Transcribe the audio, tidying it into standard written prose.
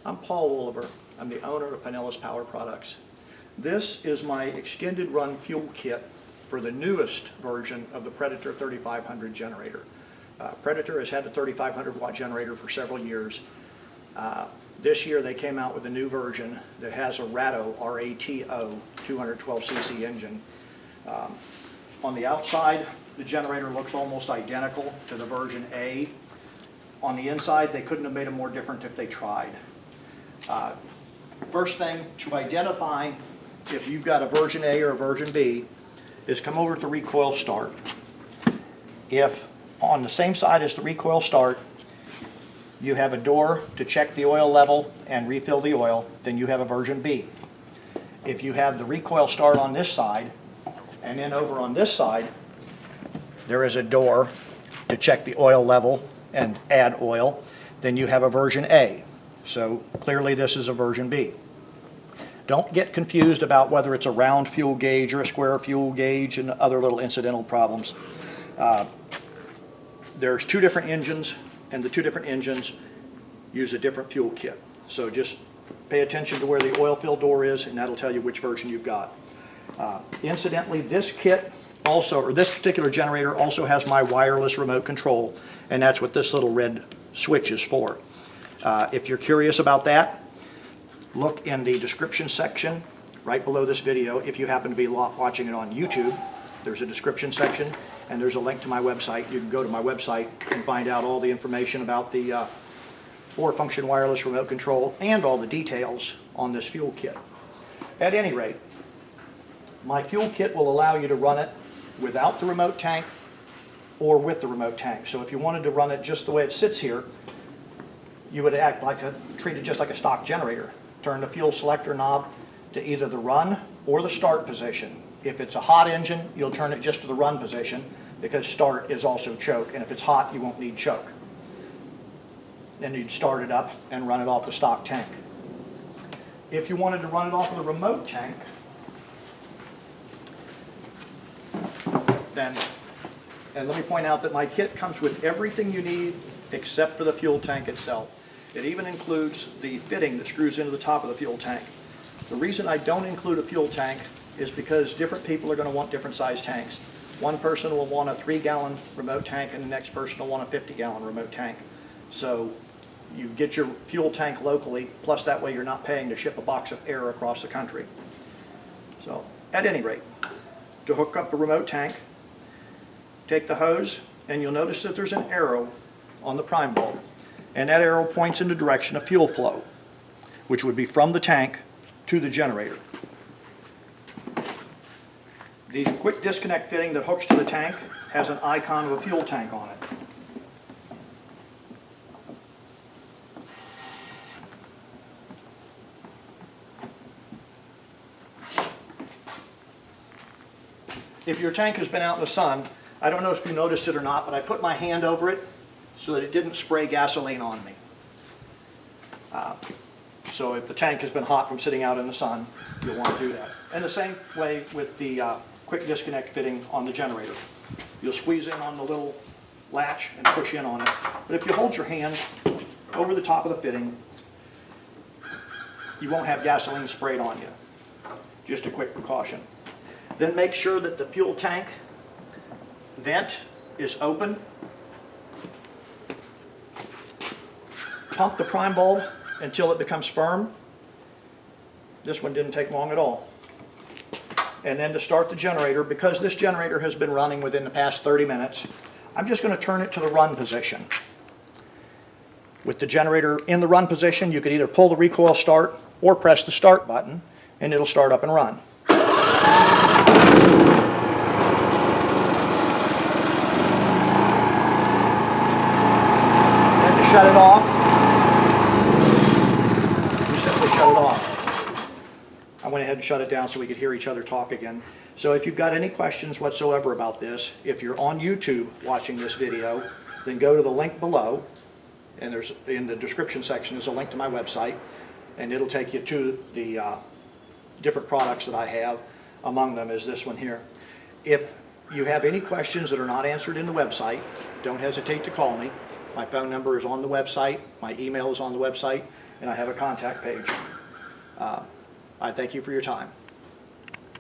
I'm Paul Oliver. I'm the owner of Pinellas Power Products. This is my extended run fuel kit for the newest version of the Predator 3500 generator. Predator has had the 3500 watt generator for several years. This year they came out with a new version that has a RATO, R-A-T-O, 212cc engine. On the outside, the generator looks almost identical to the version A. On the inside, they couldn't have made it more different if they tried. First thing to identify if you've got a version A or a version B is come over to the recoil start. If on the same side as the recoil start you have a door to check the oil level and refill the oil, then you have a version B. If you have the recoil start on this side and then over on this side there is a door to check the oil level and add oil, then you have a version A. So clearly this is a version B. Don't get confused about whether it's a round fuel gauge or a square fuel gauge and other little incidental problems. There's two different engines, and the two different engines use a different fuel kit. So just pay attention to where the oil fill door is, and that'll tell you which version you've got. Incidentally, this kit also, or this particular generator also has my wireless remote control, and that's what this little red switch is for. If you're curious about that, look in the description section right below this video. If you happen to be watching it on YouTube, there's a description section and there's a link to my website. You can go to my website and find out all the information about the 4-function wireless remote control and all the details on this fuel kit. At any rate, my fuel kit will allow you to run it without the remote tank or with the remote tank. So if you wanted to run it just the way it sits here, you would treat it just like a stock generator. Turn the fuel selector knob to either the run or the start position. If it's a hot engine, you'll turn it just to the run position because start is also choke, and if it's hot, you won't need choke. Then you'd start it up and run it off the stock tank. If you wanted to run it off of the remote tank, then, and let me point out that my kit comes with everything you need except for the fuel tank itself. It even includes the fitting that screws into the top of the fuel tank. The reason I don't include a fuel tank is because different people are going to want different size tanks. One person will want a 3-gallon remote tank and the next person will want a 50-gallon remote tank. So you get your fuel tank locally, plus that way you're not paying to ship a box of air across the country. So at any rate, to hook up the remote tank, take the hose and you'll notice that there's an arrow on the prime bulb. And that arrow points in the direction of fuel flow, which would be from the tank to the generator. The quick disconnect fitting that hooks to the tank has an icon of a fuel tank on it. If your tank has been out in the sun, I don't know if you noticed it or not, but I put my hand over it so that it didn't spray gasoline on me. So if the tank has been hot from sitting out in the sun, you'll want to do that. And the same way with the quick disconnect fitting on the generator. You'll squeeze in on the little latch and push in on it. But if you hold your hand over the top of the fitting, you won't have gasoline sprayed on you. Just a quick precaution. Then make sure that the fuel tank vent is open. Pump the prime bulb until it becomes firm. This one didn't take long at all. And then to start the generator, because this generator has been running within the past 30 minutes, I'm just going to turn it to the run position. With the generator in the run position, you could either pull the recoil start or press the start button and it'll start up and run. Then to shut it off, shut it off. I went ahead and shut it down so we could hear each other talk again. So if you've got any questions whatsoever about this, if you're on YouTube watching this video, then go to the link below, and there's in the description section is a link to my website, and it'll take you to the different products that I have. Among them is this one here. If you have any questions that are not answered in the website, don't hesitate to call me. My phone number is on the website, my email is on the website, and I have a contact page. I thank you for your time.